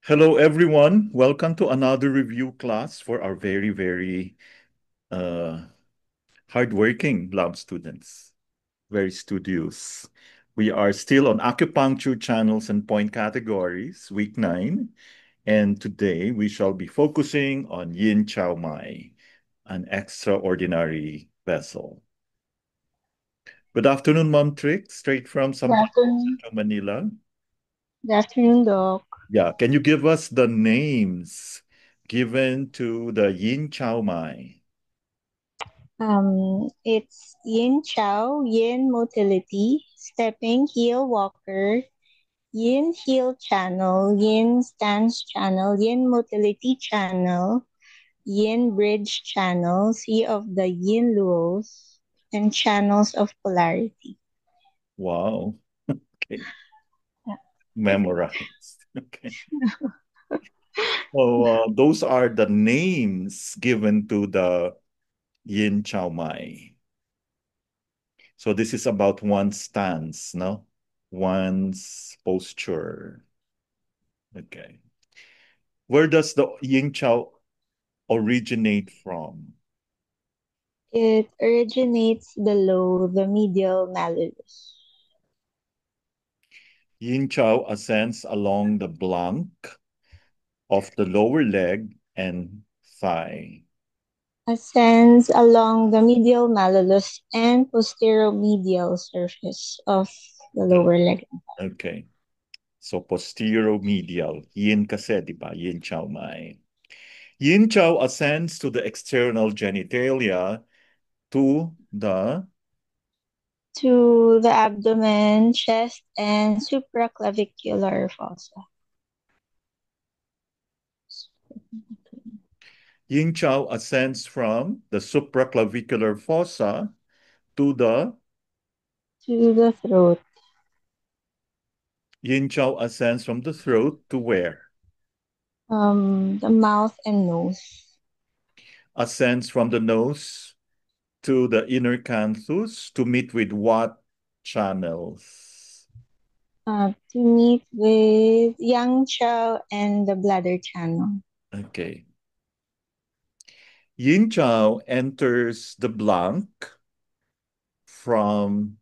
Hello, everyone. Welcome to another review class for our very uh, hardworking lab students, very studious. We are still on acupuncture channels and point categories, week 9. And today we shall be focusing on Yin Chao Mai, an extraordinary vessel. Good afternoon, Mom Trick, straight from Good Sampaloc, afternoon. Central Manila. Good afternoon, Doc. Yeah, can you give us the names given to the Yin Chao Mai? It's Yin Chow, Yin Motility, Stepping Heel Walker, Yin Heel Channel, Yin Stance Channel, Yin Motility Channel, Yin Bridge Channel, Sea of the Yin Luos, and Channels of Polarity. Wow. Okay. Yeah. Memorized. Okay. So those are the names given to the Yin Chao Mai. So this is about one's stance, no? One's posture. Okay. Where does the Yin Chao originate from? It originates below the medial malleus. Yin Chao ascends along the blank of the lower leg and thigh. Ascends along the medial malleolus and posteromedial surface of the lower leg. Okay. So posteromedial. Yin kasi, di ba? Yin Chao Mai. Yin Chao ascends to the external genitalia to the To the abdomen, chest, and supraclavicular fossa. Yin Chao ascends from the supraclavicular fossa to the To the throat, Yin Chao ascends from the throat to where? the mouth and nose. Ascends from the nose to the inner canthus to meet with what channels? To meet with Yang Chow and the bladder channel. Okay. Yin Chao enters the blank from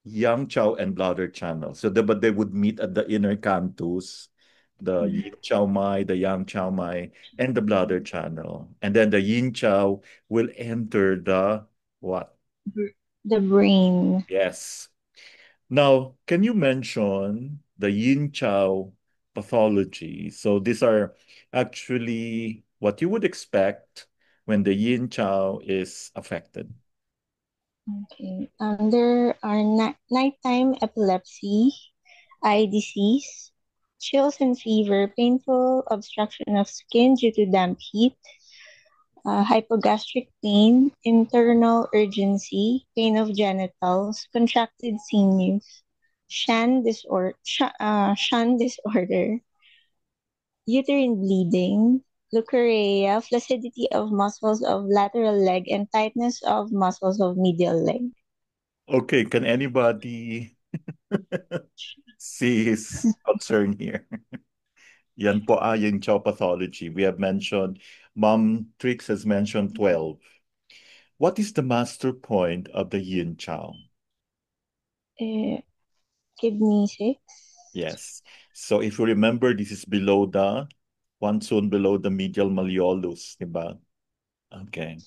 Yang Chow and bladder channel. So but they would meet at the inner canthus, the Mm. Yin Chow Mai, the Yang Chow Mai, and the bladder channel. And then the Yin Chow will enter the what? The brain. Yes. Now, can you mention the Yin Chow pathology? So these are actually what you would expect when the Yin Chow is affected. Okay. There are nighttime epilepsy, eye disease, chills and fever, painful obstruction of skin due to damp heat, hypogastric pain, internal urgency, pain of genitals, contracted sinews, Shan disorder, uterine bleeding, leukorrhea, flaccidity of muscles of lateral leg, and tightness of muscles of medial leg. Okay, can anybody see his concern here? Yan po yung Chow pathology. We have mentioned, Mom Trix has mentioned 12. What is the master point of the Yin Chow? Eh, Kidney 6. Yes. So if you remember, this is below one zone below the medial malleolus, diba? Okay.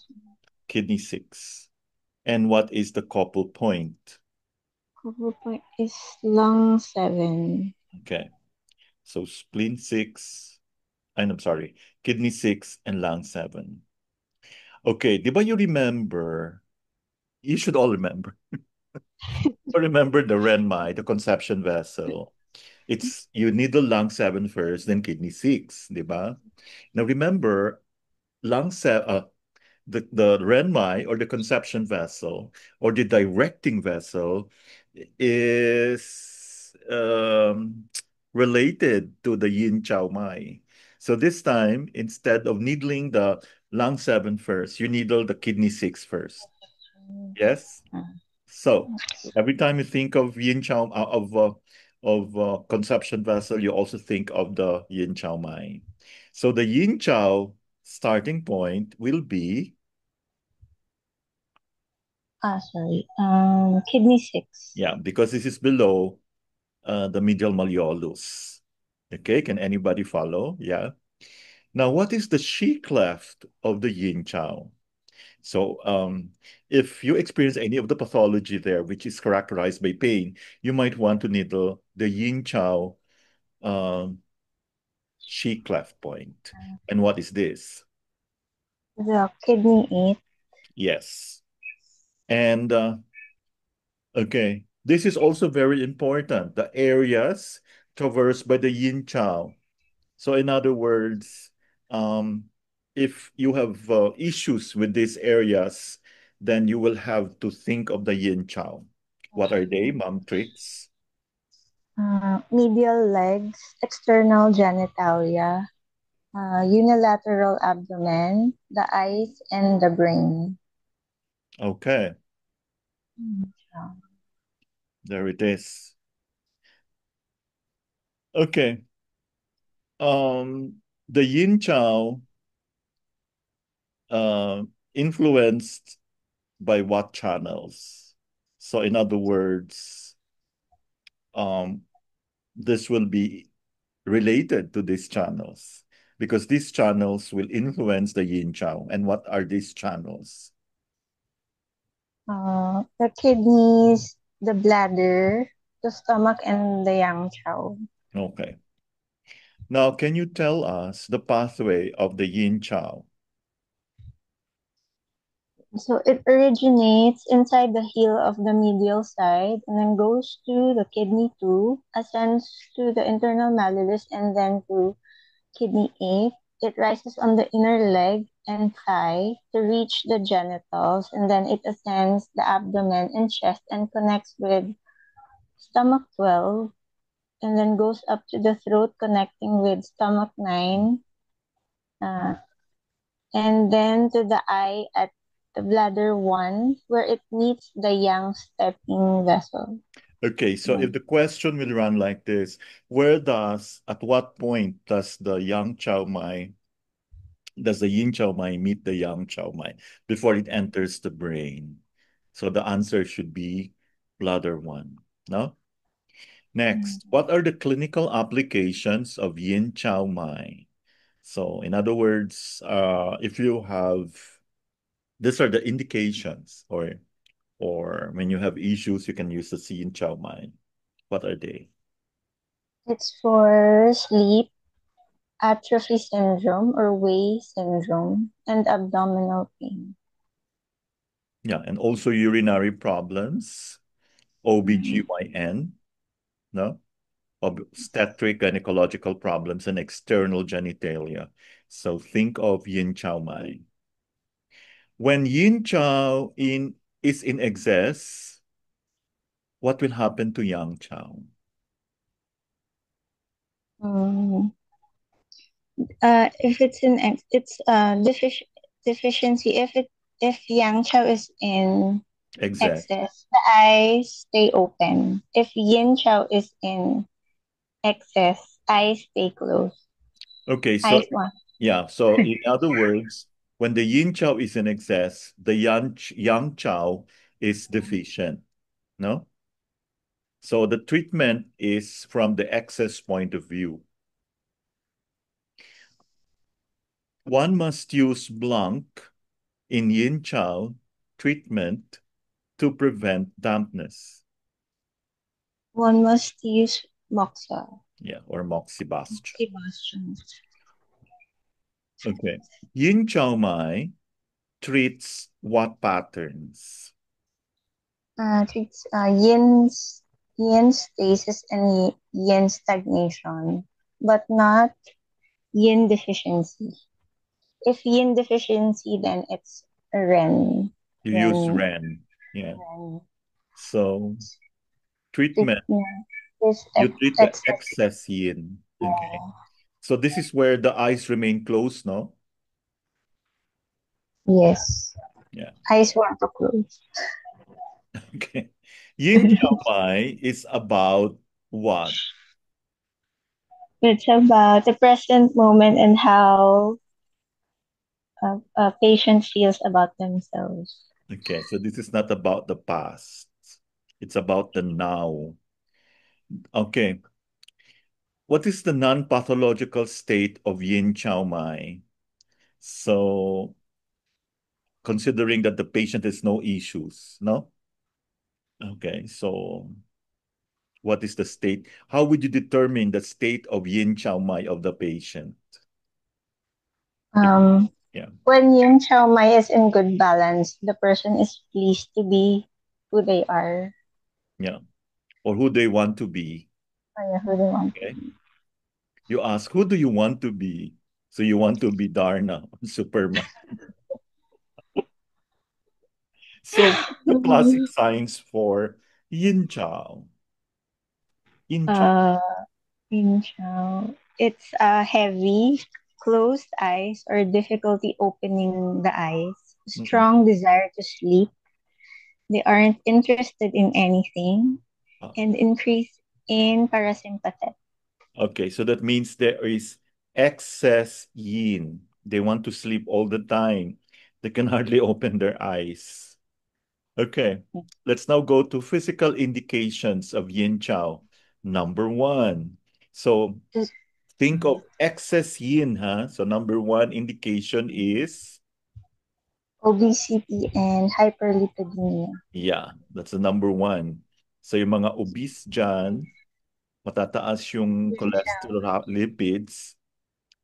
Kidney 6. And what is the couple point? Cover point is lung 7. Okay. So spleen 6, I'm sorry, kidney 6 and lung 7. Okay, di ba you remember? You should all remember. Remember the Renmai, the conception vessel. It's you needle lung 7 first, then kidney 6, di ba? Now remember, lung 7, the Renmai or the conception vessel or the directing vessel is related to the Yin Chao Mai. So this time, instead of needling the lung 7 first, you needle the kidney 6 first. Yes? Ah, So every time you think of Yin Chao, of conception vessel, you also think of the yin chow mai. So the yin chow starting point will be, Sorry. Kidney 6. yeah, because this is below the medial malleolus. Okay, can anybody follow? Yeah. Now, what is the chi cleft of the yin chow? So, if you experience any of the pathology there, which is characterized by pain, you might want to needle the yin chow um, chi cleft point. And what is this? The kidney 8. Yes. And okay, this is also very important. The areas traversed by the yin chow. So, in other words, um, if you have issues with these areas, then you will have to think of the yin chow. What are they, Mom Tricks? Medial legs, external genitalia, unilateral abdomen, the eyes, and the brain. Okay, Mm. there it is. Okay, the yin chow uh, influenced by what channels? So, in other words, um, this will be related to these channels because these channels will influence the yin chow. And what are these channels? The kidneys, the bladder, the stomach, and the yang chow. Okay. Now, can you tell us the pathway of the yin chow? So it originates inside the heel of the medial side and then goes to the kidney 2, ascends to the internal malleolus and then to kidney 8. It rises on the inner leg and thigh to reach the genitals and then it ascends the abdomen and chest and connects with stomach 12 and then goes up to the throat connecting with stomach 9 uh, and then to the eye at the bladder 1 where it meets the yang stepping vessel. Okay, so Yeah. if the question will run like this, at what point does the yin chow mai meet the yang chow mai before it enters the brain? So the answer should be bladder one. No? Mm. Next, what are the clinical applications of yin chow mai? So, in other words, if you have, these are the indications, or when you have issues, you can use the yin chow mai. What are they? It's for sleep, atrophy syndrome or Wei syndrome, and abdominal pain. Yeah, and also urinary problems, Mhm. OBGYN, no? Obstetric gynecological problems and external genitalia. So think of yin chow mai. When yin chow is in excess, what will happen to yang chow? Mm. If it's in it's deficiency. If yang chow is in Excess. excess, the eyes stay open. If yin chow is in excess, eyes stay closed. Okay, so Eyes one. yeah, so in other words, when the yin chow is in excess, the yang chow is deficient, no? So the treatment is from the excess point of view. One must use blanc in yin chow treatment to prevent dampness. One must use moxa. Yeah, or moxibustion. Sebastian. Okay. Yin chow mai treats what patterns? Treats yin stasis and yin stagnation, but not yin deficiency. If yin deficiency, then it's Ren. You use Ren. REN. Yeah. Ren. So treatment, Treatment. This you treat the excess. excess yin. Okay. So this is where the eyes remain closed, no? Yes. Yeah. Eyes want to close. Okay. Yin Chow Mai is about What? It's about the present moment and how a patient feels about themselves. Okay, so this is not about the past. It's about the now. Okay. What is the non-pathological state of yin chow mai? So, considering that the patient has no issues, no? Okay, so what is the state? How would you determine the state of yin chow mai of the patient? If, Um, yeah, when Yin Chow Mai is in good balance, the person is pleased to be who they are yeah. Or who they want to be. or who they want to Okay. be. You ask, who do you want to be? So you want to be Darna, Superman. So what's the classic Mhm. signs for yin chow? Yin chow. Uh, Yin Chow. It's heavy, closed eyes or difficulty opening the eyes, Mm-mm. strong desire to sleep. They aren't interested in anything, Ah, and increase in parasympathetic. okay, so that means there is excess yin. They want to sleep all the time. They can hardly open their eyes. Okay, let's now go to physical indications of yin chow. Number one. So Just, think of excess yin, huh? So number one indication is, obesity and hyperlipidemia. yeah, that's the number one. So yung mga obese dyan, matataas yung Yin Chow. cholesterol, lipids.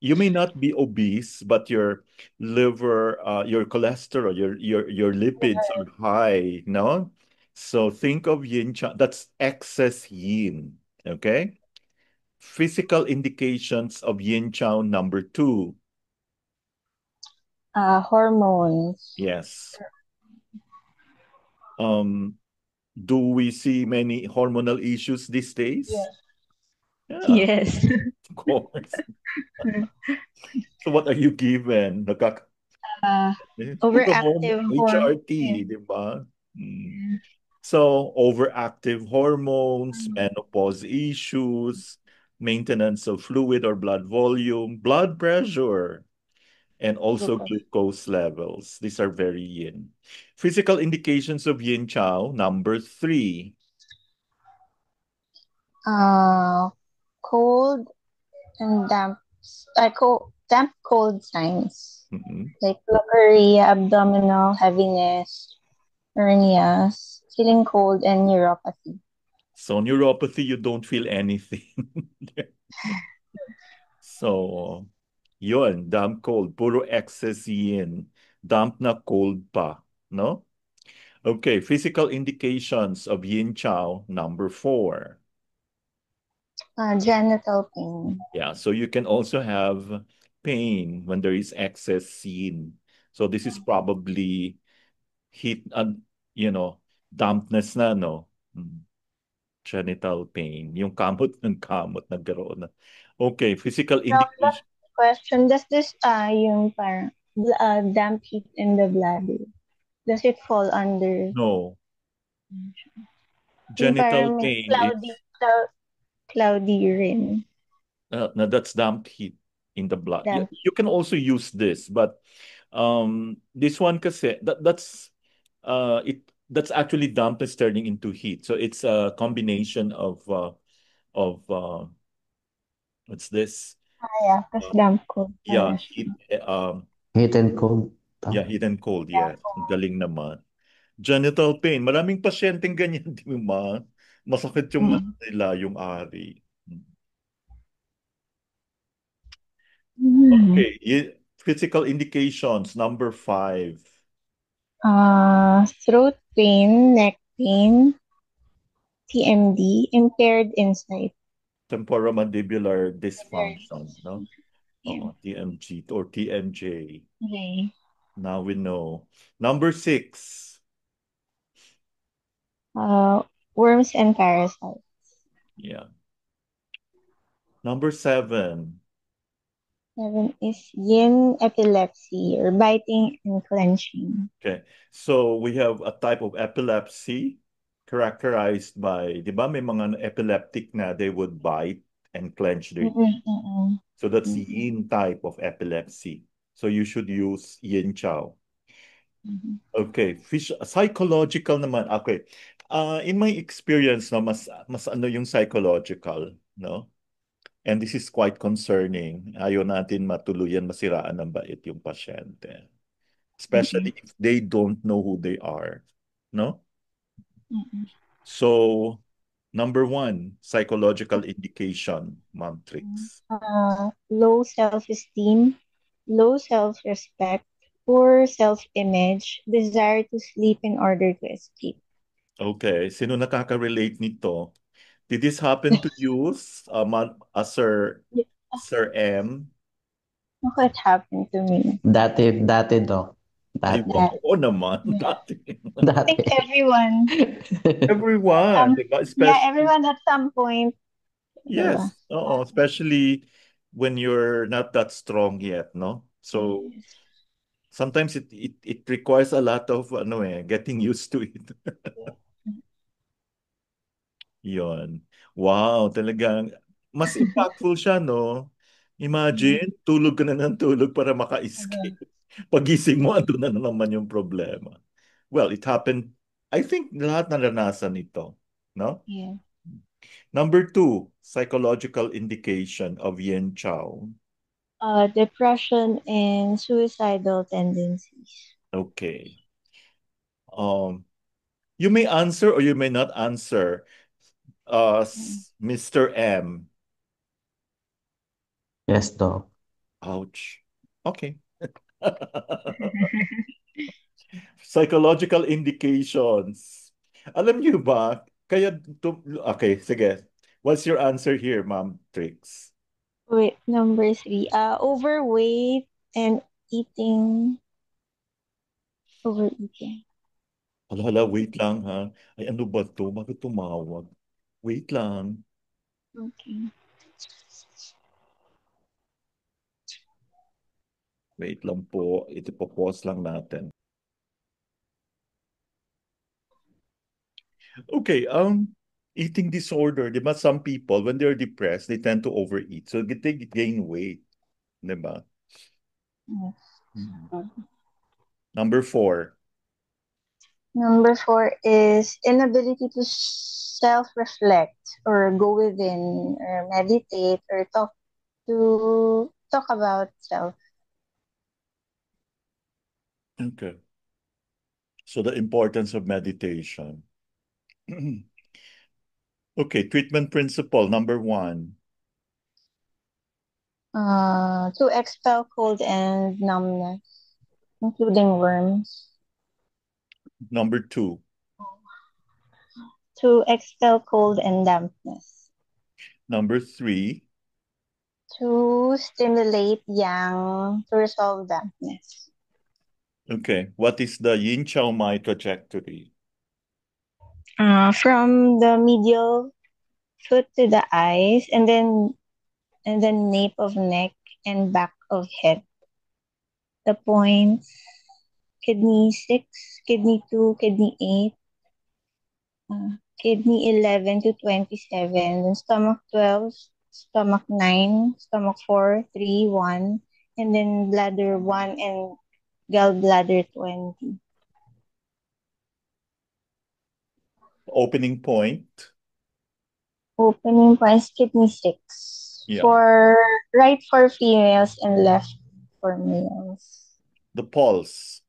You may not be obese, but your liver, your cholesterol, your lipids are high, no? So think of yin cha, that's excess yin, okay? Physical indications of yin chow number two. Hormones. Yes. Um, do we see many hormonal issues these days? Yes. Yeah, Yes. of course. So what are you given? uh, Puro overactive hormone. HRT, di ba? Hmm. So, overactive hormones, menopause issues, maintenance of fluid or blood volume, blood pressure, and also Glucose. glucose levels. These are very yin. Physical indications of yin chow, number three. Uh, cold and damp. Damp cold signs Mhm. like lockeria, abdominal heaviness, hernias, feeling cold, and neuropathy. So, neuropathy, you don't feel anything. So, yun, damp cold, puro excess yin. Damp na cold pa, no? Okay, physical indications of yin chow, number four. Genital pain. Yeah, so you can also have pain when there is excess yin. So this is probably heat, you know, dampness na, no? Mm, genital pain. Yung kamot ng kamot nagkaroon na. Okay, physical Now, last indication. question, does this yung parang damp heat in the bladder, does it fall under No, yung genital parang may pain is cloudy urine? no, that's damp heat in the blood. Yeah, Damp. you can also use this, but this one kasi that's actually dampness turning into heat. So it's a combination of what's this? Yeah, kasi Uh, damp cold yeah, pala siya. heat Heat and cold. yeah, Tama. heat and cold, yes. Ang galing naman. Genital pain. Maraming pasyenteng ganyan, di ba? Masakit yung ano Mm. nila, yung ari. Mm. Okay, physical indications, number five. Throat pain, neck pain, TMD, impaired insight. Temporomandibular Impaired dysfunction, no? Yeah. TMG or TMJ. Okay. Now we know. Number six. Uh, worms and parasites. Yeah. Number seven. Seven is yin epilepsy or biting and clenching. Okay. So we have a type of epilepsy, characterized by, di ba, may mga epileptic na they would bite and clench their Mm-mm, teeth. mm-mm, So that's the mm-mm, yin type of epilepsy. So you should use yin chow. mm-mm, Okay, psychological naman. Okay. In my experience, no, mas ano yung psychological, no? And this is quite concerning. Ayaw natin matuluyan masiraan ng bait yung pasyente. mm-mm, Especially if they don't know who they are, no? mm-mm. So, number one, psychological indication, Mantrix. Low self-esteem, low self-respect, poor self-image, desire to sleep in order to escape. Okay, sino nakaka-relate nito? Did this happen to you, Sir M? What happened to me? Dati, Doc. Ay, Dati. That, oo naman. yeah. Dati. I Dati. think everyone, Everyone, di ba? yeah, Especially, everyone at some point, diba? yes, oo, especially when you're not that strong yet, no? So, Yes. sometimes it requires a lot of, getting used to it. Yon. Wow, talagang mas impactful siya, no? Yeah. Imagine, tulog ka na ng tulog para maka-escape. Pagising mo, andun na naman yung problema. Well, it happened, I think lahat naranasan ito, no? Yeah. Number two, psychological indication of Yin Chow. Depression and suicidal tendencies. Okay. Um, you may answer or you may not answer, Mm. Mr. M. Yes, Doc. Ouch. Okay. Psychological indications. Alam niyo ba, okay, sige. What's your answer here, Ma'am Trix? Wait, number three. Overweight and eating. Overeating. Hala, hala, wait lang ha. Ay, ano ba to? Bakit tumawag? Wait lang. Okay. Wait lang po. Ito po, pause lang natin. Okay, eating disorder, di ba? Some people, when they're depressed, they tend to overeat. So they gain weight, di ba? Yes. Mhm. Number four, Number four is inability to self-reflect or go within or meditate or talk about self. okay. So the importance of meditation. Okay, treatment principle number one. To expel cold and numbness, including worms. Number two. To expel cold and dampness. Number three. To stimulate yang to resolve dampness. Okay, what is the Yin Chow Mai trajectory? From the medial foot to the eyes, and then nape of neck and back of head. The points, kidney 6, kidney 2, kidney 8, kidney 11 to 27, then stomach 12, stomach 9, stomach 4, 3, 1, and then bladder 1 and gallbladder 20. Opening point. Opening points, kidney 6. Yeah. For right for females and left for males. The pulse.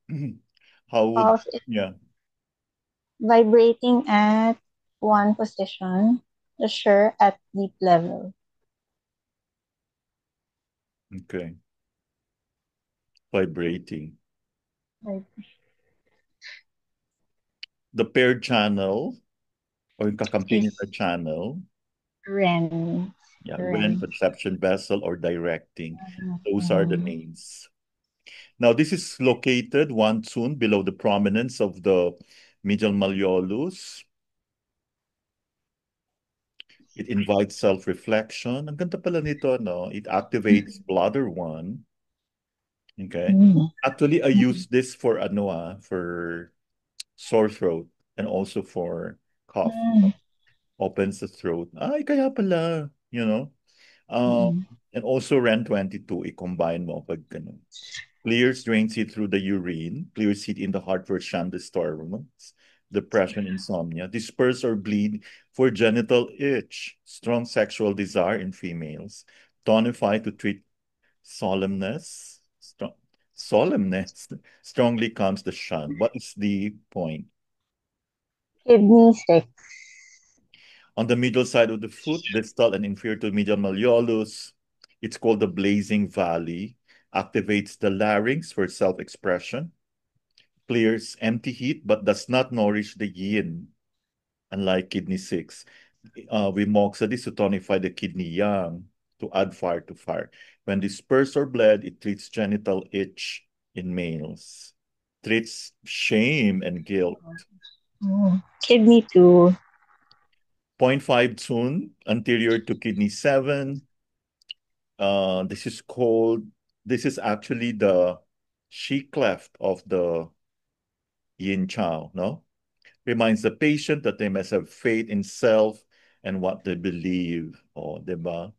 How would, Pulse is yeah, vibrating at one position, pressure at deep level. okay. Vibrating. The paired channel or yung kakampi Is niya na channel. REM. Yeah, Ren, REM. conception vessel, or directing. Those are the Um, names. Now, this is located one soon below the prominence of the medial malleolus. It invites self-reflection. Ang ganda pala nito, no? It activates bladder 1. Okay. mm, Actually, I use this for for sore throat and also for cough, Mm. opens the throat. Ay, kaya pala, you know. Mm. And also REN22, i-combine mo pag ganun. Clears, drains it through the urine, clears it in the heart for shunt disturbance, depression, insomnia, disperse or bleed for genital itch, strong sexual desire in females, tonify to treat solemnness, solemnness, strongly calms the shunt. What is the point? Kidney 6. On the middle side of the foot, distal and inferior to medial malleolus, it's called the blazing valley, activates the larynx for self-expression, clears empty heat but does not nourish the yin, unlike kidney 6. Vimoxidase to tonify the kidney yang, to add fire to fire. When dispersed or bled, it treats genital itch in males, treats shame and guilt. Kidney 2. 0.5 tune, anterior to kidney 7. This is called, this is actually the she cleft of the yin chow, no? Reminds the patient that they must have faith in self and what they believe. O, diba?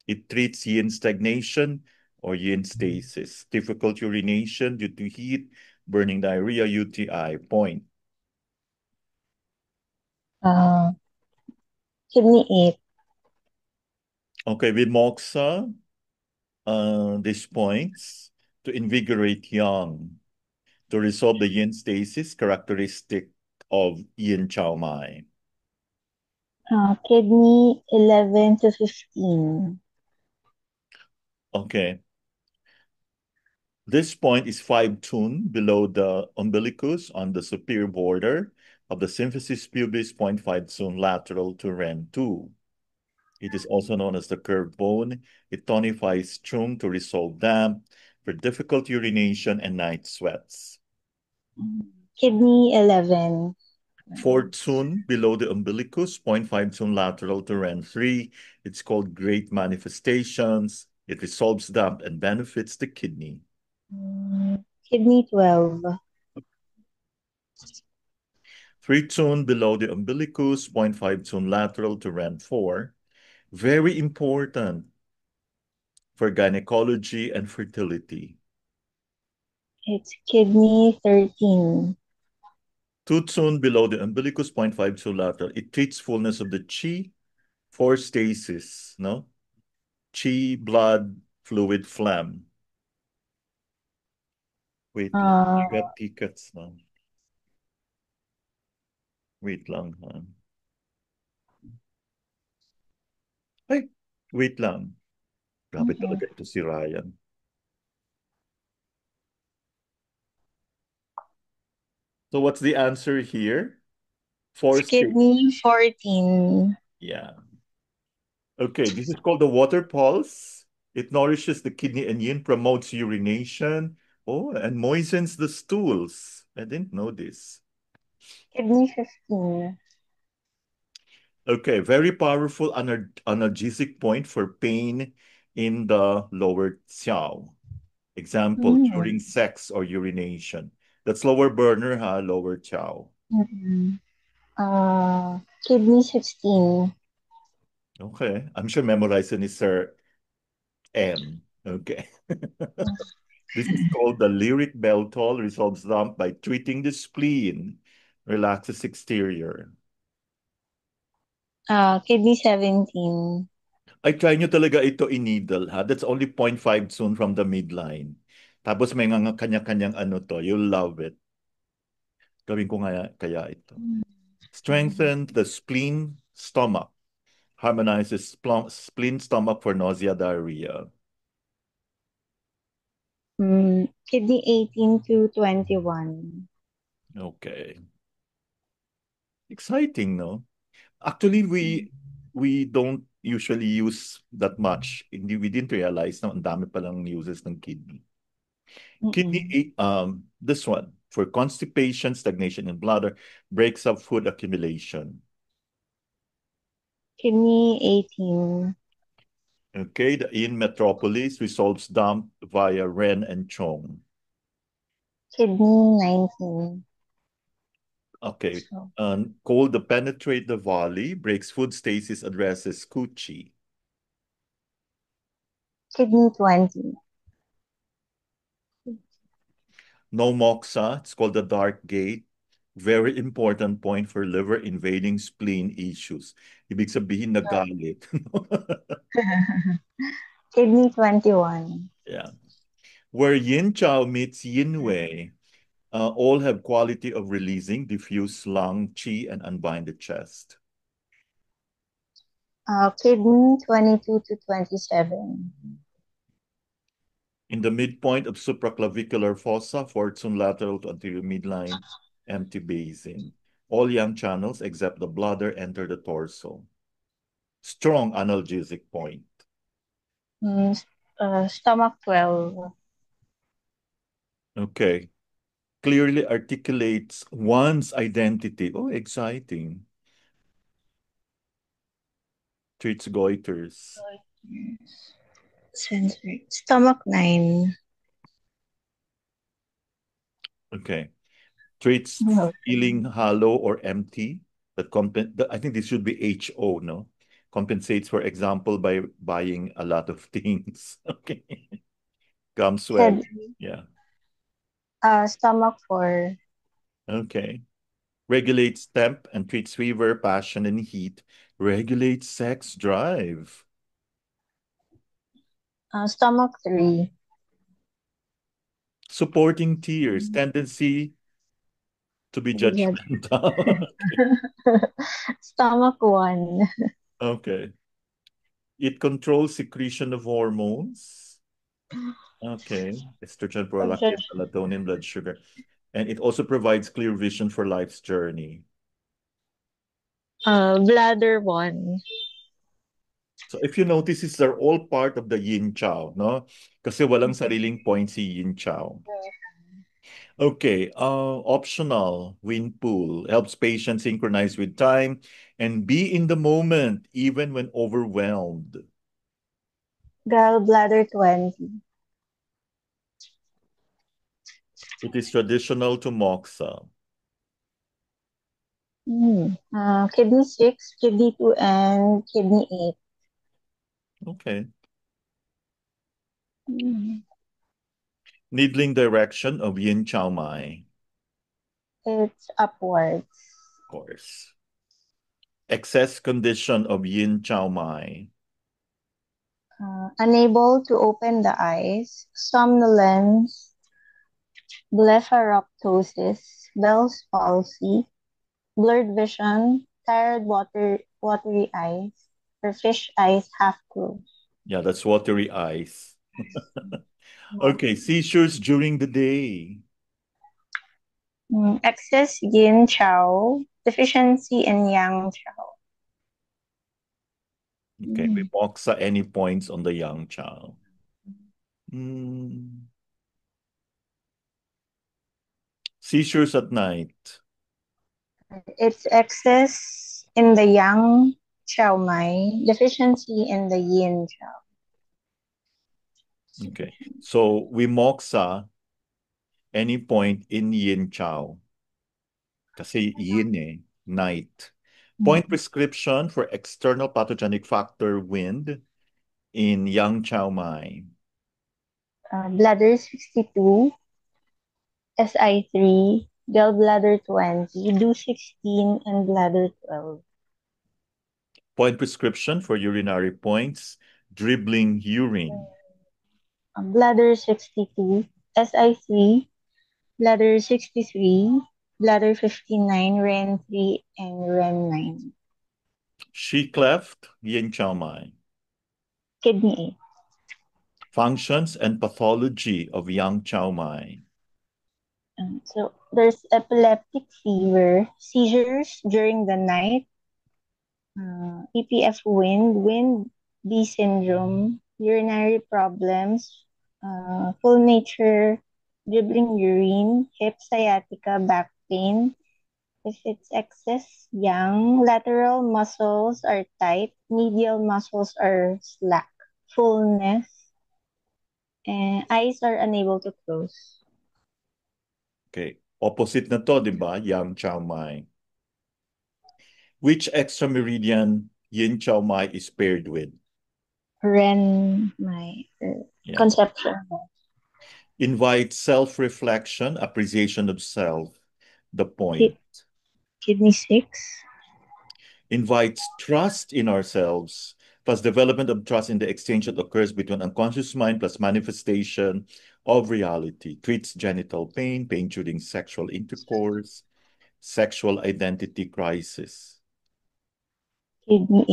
It treats yin stagnation or yin stasis, difficult urination due to heat, burning diarrhea, UTI. Point. Uh, Kidney 8. Okay, with moxa, these points to invigorate yang, to resolve the yin stasis characteristic of yin chow mai. Kidney 11 to 15. Okay. This point is 5 tune below the umbilicus on the superior border of the symphysis pubis, 0.5 tune lateral to REN2. It is also known as the curved bone. It tonifies chung to resolve damp for difficult urination and night sweats. Kidney 11. 4 tune below the umbilicus, 0.5 tune lateral to REN3. It's called great manifestations. It resolves damp and benefits the kidney. Kidney 12. 3 tune below the umbilicus, 0.5 tune lateral to REN4. Very important for gynecology and fertility. It's kidney 13. 2 tune below the umbilicus, 0.5 tune lateral. It treats fullness of the chi for stasis, no? Chi, blood, fluid, phlegm. Wait lang. Uh, I got tickets now. Wait lang, ha? Ay, wait lang. Grabe okay. talaga ito si Ryan. So what's the answer here? Four It's states. kidney 14. Yeah. Okay, this is called the water pulse. It nourishes the kidney and yin, promotes urination. Oh, and moistens the stools. I didn't know this. Kidney 15. Okay, very powerful analgesic point for pain in the lower xiao. Example, Mm. during sex or urination. That's lower burner, ha, lower xiao. Mm-mm. Kidney 16. Okay, I'm sure memorizing is Sir M. Okay. This is called the lyric bell toll, resolves lump by treating the spleen, relaxes exterior. Kidney 17. Ay, try nyo talaga ito in needle, ha? That's only 0.5 soon from the midline. Tapos may nga kanya-kanyang ano to. You'll love it. Gawin ko nga kaya ito. Strengthen the spleen, stomach. Harmonizes spleen, stomach for nausea, diarrhea. Kidney 18 to 21. Okay. Exciting, no? Actually, we don't usually use that much. Hindi, we didn't realize na ang dami palang uses ng kidney. Mm-mm. This one, for constipation, stagnation in bladder, breaks up food accumulation. Kidney 18. Okay, the in metropolis resolves dump via Ren and Chong. Kidney 19. Okay. So, Cold to penetrate the volley, breaks food stasis, addresses coochie. kidney 20. No moxa, it's called the dark gate. Very important point for liver invading spleen issues. Ibig sabihin nagalit. Kidney 21. Yeah. Where yin chow meets yin wei, all have quality of releasing, diffuse lung, qi, and unbind the chest. Kidney 22 to 27. In the midpoint of supraclavicular fossa, fortune lateral to anterior midline, empty basin. All yang channels except the bladder enter the torso. Strong analgesic point. Mm, stomach 12. Okay. Clearly articulates one's identity. Oh, exciting. Treats goiters. Sensory. Stomach 9. Okay. Treats No. feeling hollow or empty. I think this should be HO, no? Compensates, for example, by buying a lot of things. Okay. Gum Head. swelling. Yeah. Stomach 4. Okay. Regulates temp and treats fever, passion, and heat. Regulates sex drive. Stomach 3. Supporting tears. Tendency to be Judge. judgmental. Stomach 1. Okay. It controls secretion of hormones. Okay. Estrogen, prolactin, Judge. melatonin, blood sugar. And it also provides clear vision for life's journey. Bladder 1. So if you notice, these are all part of the yin chow, no? Kasi walang sariling point si yin chow. Okay, optional, wind pool, helps patients synchronize with time and be in the moment, even when overwhelmed. Gallbladder 20. It is traditional to moxa. Kidney 6, kidney 2, and kidney 8. Okay. Mm. Needling direction of yin chow mai, It's upwards. of course. Excess condition of yin chow mai. Unable to open the eyes, somnolence, blepharoptosis, Bell's palsy, blurred vision, tired watery eyes, or fish eyes half closed. Yeah, that's watery eyes. Okay, seizures during the day. Excess yin chow, deficiency in yang chow. Okay, we moxa any points on the yang chow. Mm. Seizures at night. It's excess in the yang chow mai, deficiency in the yin chow. Okay, so we moxa any point in yin chow. Kasi yin eh, night. Point prescription for external pathogenic factor wind in yang chow mai. Bladder 62, SI3, gallbladder 20, do 16, and bladder 12. Point prescription for urinary points, dribbling urine. Bladder 62, SI3, bladder 63, bladder 59, REN 3, and REN 9. She cleft, yin chow mai. Kidney Functions and pathology of yang chow mai. 8. So there's epileptic fever, seizures during the night, EPF wind B syndrome, urinary problems, full nature, dribbling urine, hip sciatica, back pain. If it's excess yang, lateral muscles are tight, medial muscles are slack, fullness, and eyes are unable to close. Okay. Opposite na to, di ba? Yang Chow Mai. Which extra meridian Yin Chow Mai is paired with? Ren, my Yeah. conception. Invite self-reflection, appreciation of self. The point. Ki- Kidney 6. Invites trust in ourselves, plus development of trust in the exchange that occurs between unconscious mind plus manifestation of reality. Treats genital pain, pain during sexual intercourse, sexual identity crisis. Kidney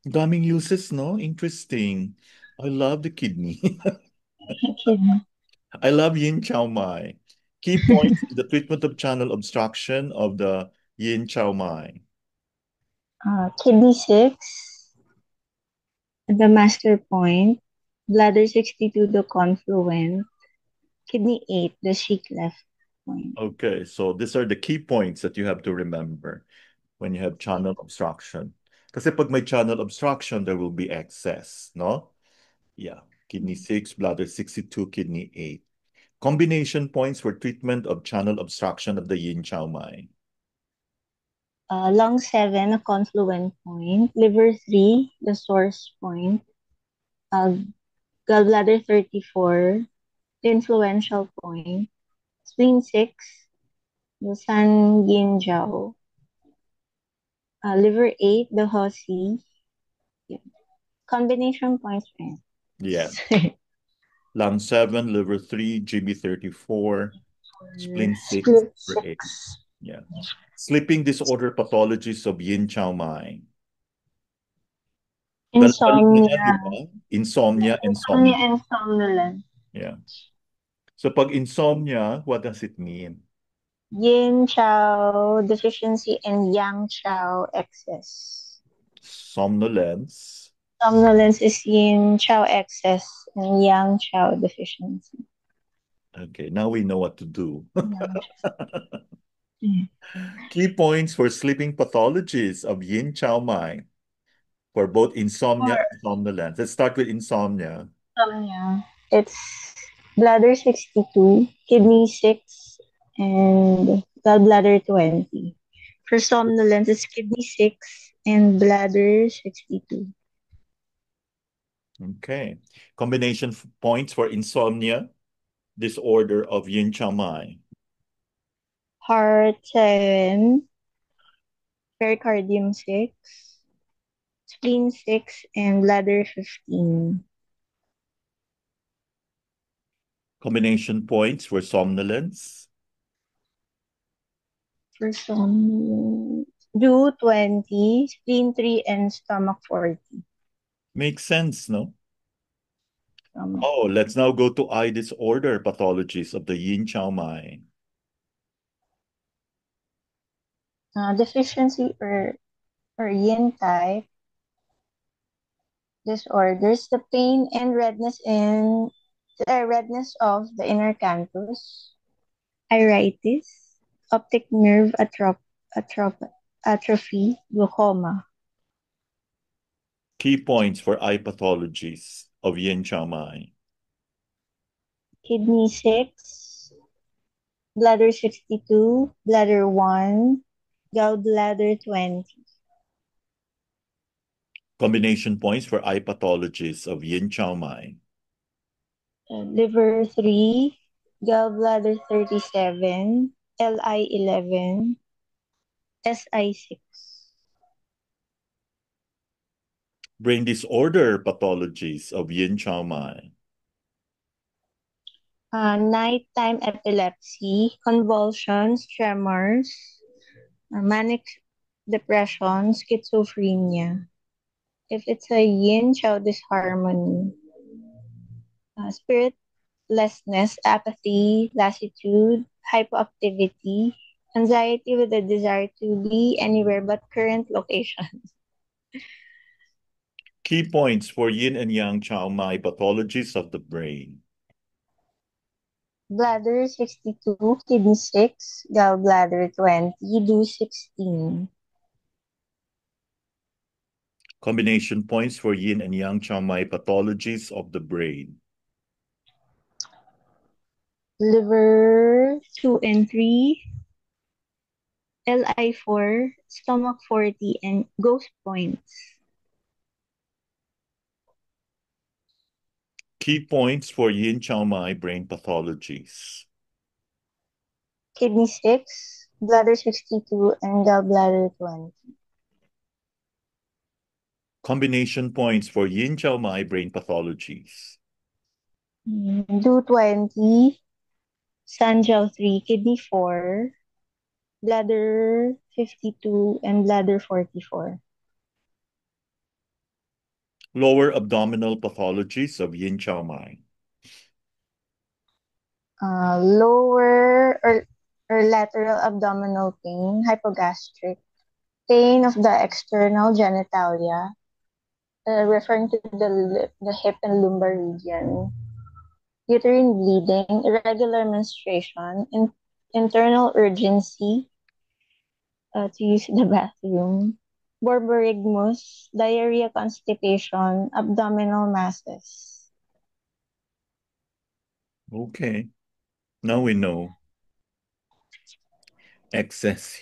8. Daming uses, no? Interesting. I love the kidney. Kidney. I love Yin Chow Mai. Key points in the treatment of channel obstruction of the Yin Chow Mai. Kidney 6. The master point. Bladder 62, the confluent. Kidney 8, the chic left point. Okay, so these are the key points that you have to remember when you have channel obstruction. Kasi pag may channel obstruction, there will be excess, no? Yeah. Kidney 6, bladder 62, kidney 8. Combination points for treatment of channel obstruction of the yin chow mai. Lung 7, a confluent point. Liver 3, the source point. Gallbladder 34, the influential point. Spleen 6, the San Yin Jiao. Liver 8, the Hosi. Yeah. Combination points, friend. Yeah. Lung 7, liver 3, GB 34, spleen 6, Split liver 8. 6. Yeah. Sleeping disorder pathologies of yin chow mai. Balik-balik na yan, Insomnia. di ba? Insomnia and Insomnia somnolence. and somnolence. Yeah. So pag insomnia, what does it mean? Yin Chow deficiency and Yang Chow excess. Somnolence. Somnolence is Yin Chow excess and Yang Chow deficiency. Okay, now we know what to do. Yang Chow. Mm. Key points for sleeping pathologies of yin chow mai for both insomnia For and somnolence. Let's start with insomnia. insomnia, it's bladder 62, kidney 6, and gallbladder 20. For somnolence, it's kidney 6 and bladder 62. Okay. Combination points for insomnia disorder of yin chow mai. Heart 7, pericardium 6, spleen 6, and bladder 15. Combination points for somnolence. For somnolence, do 20, spleen 3, and stomach 40. Makes sense, no? Stomach. Oh, let's now go to eye disorder pathologies of the yin chow mai. Deficiency or yin type disorders, the pain and redness of the inner canthus, iritis, optic nerve atrophy, glaucoma. Key points for eye pathologies of yin chow mai. Kidney 6, bladder 62, bladder 1, gallbladder 20. Combination points for eye pathologies of yin chow mai. Liver 3, gallbladder 37, LI 11, SI 6. Brain disorder pathologies of yin chow mai. Nighttime epilepsy, convulsions, tremors, manic depression, schizophrenia. If it's a yin chow disharmony, spiritlessness, apathy, lassitude, hypoactivity, anxiety with a desire to be anywhere but current location. Key points for yin and yang chow mai pathologies of the brain. Bladder 62, kidney 6, gallbladder 20, do 16. Combination points for yin and yang chow mai pathologies of the brain. liver 2 and 3, LI 4, stomach 40, and ghost points. Key points for Yin Chow Mai brain pathologies. Kidney 6, bladder 62, and gallbladder 20. Combination points for Yin Chow Mai brain pathologies. Do 20, Sanjiao 3, kidney 4, bladder 52, and bladder 44. Lower abdominal pathologies of Yin Chow Mai. Lower or lateral abdominal pain, hypogastric, pain of the external genitalia, referring to the hip and lumbar region, uterine bleeding, irregular menstruation, internal urgency to use the bathroom, borborygmus, diarrhea, constipation, abdominal masses. Okay. Now we know. Excess.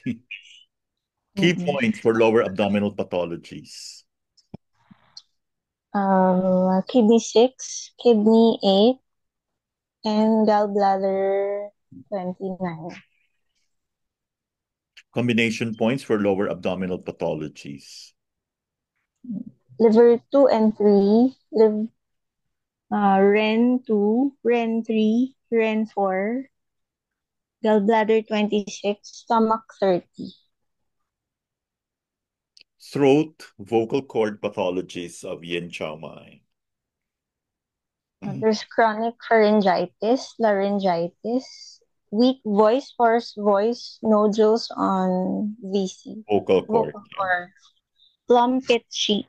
Key points for lower abdominal pathologies. Kidney 6, kidney 8, and gallbladder 29. Combination points for lower abdominal pathologies. Liver 2 and 3, REN 2, REN 3, REN 4, gallbladder 26, stomach 30. Throat, vocal cord pathologies of Yin Chow Mai. There's chronic pharyngitis, laryngitis, weak voice, hoarse voice, nodules on VC, Vocal cord. vocal cord, plum pitchy.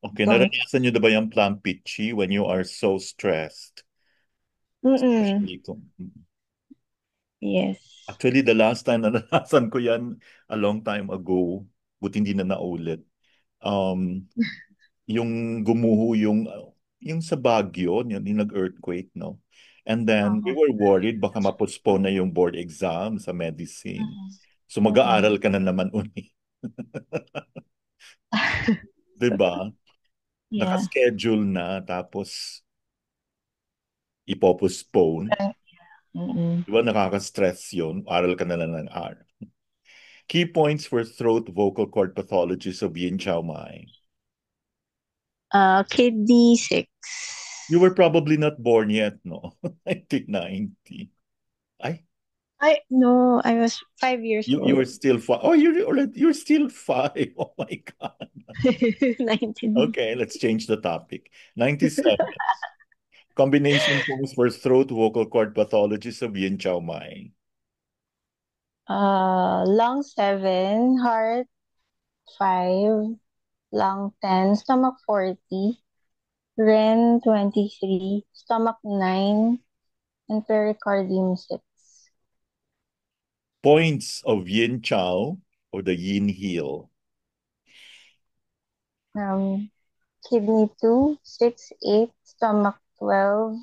Okay, naranasan nyo na ba yung plum pitchy when you are so stressed? Especially kung... Yes. Actually, the last time naranasan ko yan a long time ago, buti hindi na naulit. Yung gumuho yung sa Baguio, yung nag-earthquake, no? And then we were worried baka ma-postpone na yung board exam sa medicine. So mag-aaral ka na naman uli. Diba? Yeah. Naka-schedule na tapos ipopostpone. Diba nakaka-stress yun? Aral ka na lang ng aral. Key points for throat vocal cord pathologies of Yin Chow Mai. Kidney 6. You were probably not born yet, no? 1990. No, I was 5 years old. You were still 5. Oh, you're still 5. Oh my God. 19. Okay, let's change the topic. 97. Combination points for throat vocal cord pathologies of Yin Chow Mai. Lung 7, heart 5, lung 10, stomach 40, REN 23, stomach 9, and pericardium 6. Points of Yin Chow or the Yin Heel. Kidney 2, 6, 8, stomach 12,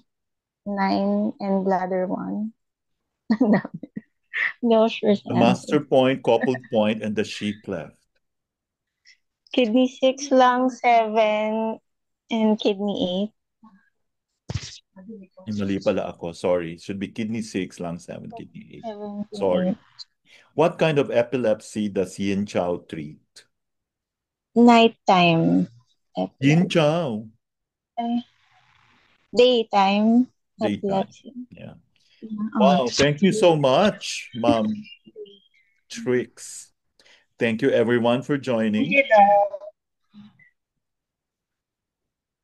9, and bladder 1. No sure The master point, coupled point, and the sheep left. Kidney 6, lung 7, and kidney 8. Mali pala ako. Sorry. Should be kidney 6, lung 7, kidney 8. 7, Sorry. What kind of epilepsy does Yin Chow treat? Nighttime. Yin Chow. Daytime. Daytime. Epilepsy. Yeah. Wow. Thank you so much, Mom Trix. Thank you everyone for joining.